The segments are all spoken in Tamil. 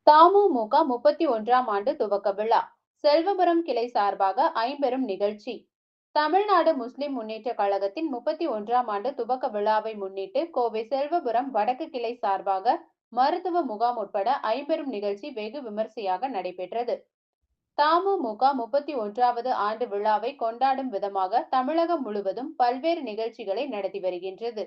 தமுமுக 31ஆம் ஆண்டு துவக்க விழா செல்வபுரம் கிளை சார்பாக ஐம்பெரும் நிகழ்ச்சி. தமிழ்நாடு முஸ்லிம் முன்னேற்ற கழகத்தின் 31ஆம் ஆண்டு துவக்க விழாவை முன்னிட்டு கோவை செல்வபுரம் வடக்கு கிளை சார்பாக மருத்துவ முகாம் உட்பட ஐம்பெரும் நிகழ்ச்சி வெகு விமர்சையாக நடைபெற்றது. தமுமுக 31வது ஆண்டு விழாவை கொண்டாடும் விதமாக தமிழகம் முழுவதும் பல்வேறு நிகழ்ச்சிகளை நடத்தி வருகின்றது.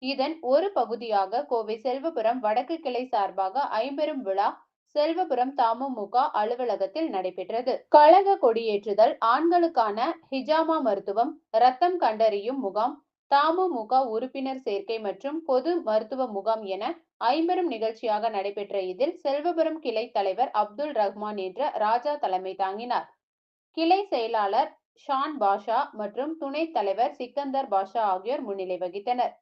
இதன் ஒரு பகுதியாக கோவை செல்வபுரம் வடக்கு கிளை சார்பாக ஐம்பெரும் விழா செல்வபுரம் தமுமுக அலுவலகத்தில் நடைபெற்றது. கழக கொடியேற்றுதல், ஆண்களுக்கான ஹிஜாமா மருத்துவம், ரத்தம் கண்டறியும் முகாம், தமுமுக உறுப்பினர் சேர்க்கை மற்றும் பொது மருத்துவ முகாம் என ஐம்பெரும் நிகழ்ச்சியாக நடைபெற்ற இதில் செல்வபுரம் கிளை தலைவர் அப்துல் ரஹ்மான் என்ற ராஜா தலைமை தாங்கினார். கிளை செயலாளர் ஷான் பாஷா மற்றும் துணைத் தலைவர் சிக்கந்தர் பாஷா ஆகியோர் முன்னிலை வகித்தனர்.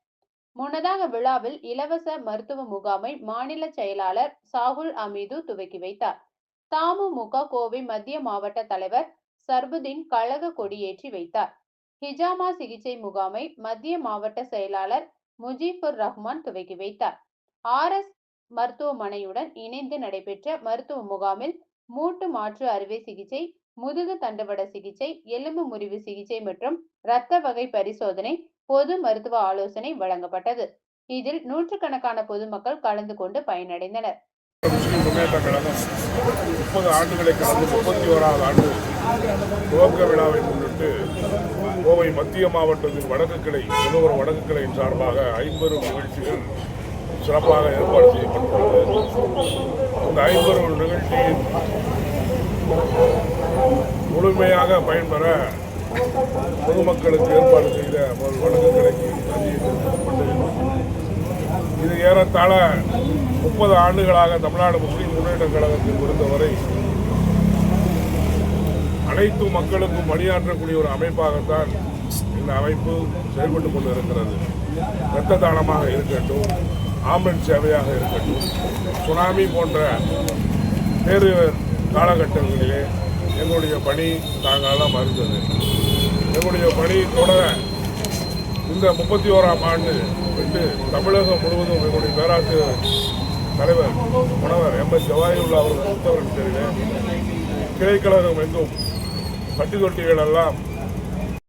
முன்னதாக விழாவில் இலவச மருத்துவ முகாமை மாநில செயலாளர் சாகுல் அமீது துவக்கி வைத்தார். தமுமுக கோவை மத்திய மாவட்ட தலைவர் சர்புதீன் கழக கொடியேற்றி வைத்தார். ஹிஜாமா சிகிச்சை முகாமை மத்திய மாவட்ட செயலாளர் முஜீபுர் ரஹ்மான் துவக்கி வைத்தார். RS மருத்துவமனையுடன் இணைந்து நடைபெற்ற மருத்துவ முகாமில் மூட்டு மாற்று அறுவை சிகிச்சை, முதுகு தண்டுவட சிகிச்சை, எலும்பு முறிவு சிகிச்சை மற்றும் இரத்த வகை பரிசோதனை, பொது மருத்துவ ஆலோசனை வழங்கப்பட்டது. இதில் நூற்றுக்கணக்கான பொதுமக்கள் கலந்து கொண்டு பயனடைந்தனர். முஸ்லிம் முன்னேற்ற கழகம் 30 ஆண்டுகளை கடந்து 31வது ஆண்டு துவக்க விழாவை முன்னிட்டு கோவை மத்திய மாவட்டத்தின் வடக்கு கிளை செல்வபுரம் வடக்கு கிளையின் சார்பாக ஐம்பெரும் நிகழ்ச்சிகள் சிறப்பாக ஏற்பாடு செய்யப்பட்டுள்ளது. இந்த ஐம்பெரும் நிகழ்ச்சியின் முழுமையாக பயன்பெற பொதுமக்களுக்கு ஏற்பாடு செய்த வடக்கு கிளைக்கு நன்றியை தெரிவிக்கப்பட்டு, இது ஏறத்தாழ 30 ஆண்டுகளாக தமிழ்நாடு முஸ்லிம் முன்னேற்ற கழகத்தை பொறுத்தவரை அனைத்து மக்களுக்கும் பணியாற்றக்கூடிய ஒரு அமைப்பாகத்தான் இந்த அமைப்பு செயல்பட்டுக் கொண்டு இருக்கிறது. இரத்த தானமாக இருக்கட்டும், ஆம்புலன்ஸ் சேவையாக இருக்கட்டும், சுனாமி போன்ற பேரிடர் காலகட்டங்களிலே எங்களுடைய பணி தாங்கலாம் இருந்தது. எங்களுடைய பணி தொடர இந்த 31ஆம் ஆண்டு விட்டு தமிழகம் முழுவதும் எங்களுடைய பேராசிரியர் தலைவர் முனைவர் MS ஜவாஹிருல்லா அவர்கள் உத்தரவின் பேரில் கிளைக்கழகம் எங்கும் பட்டி தொட்டிகள் எல்லாம்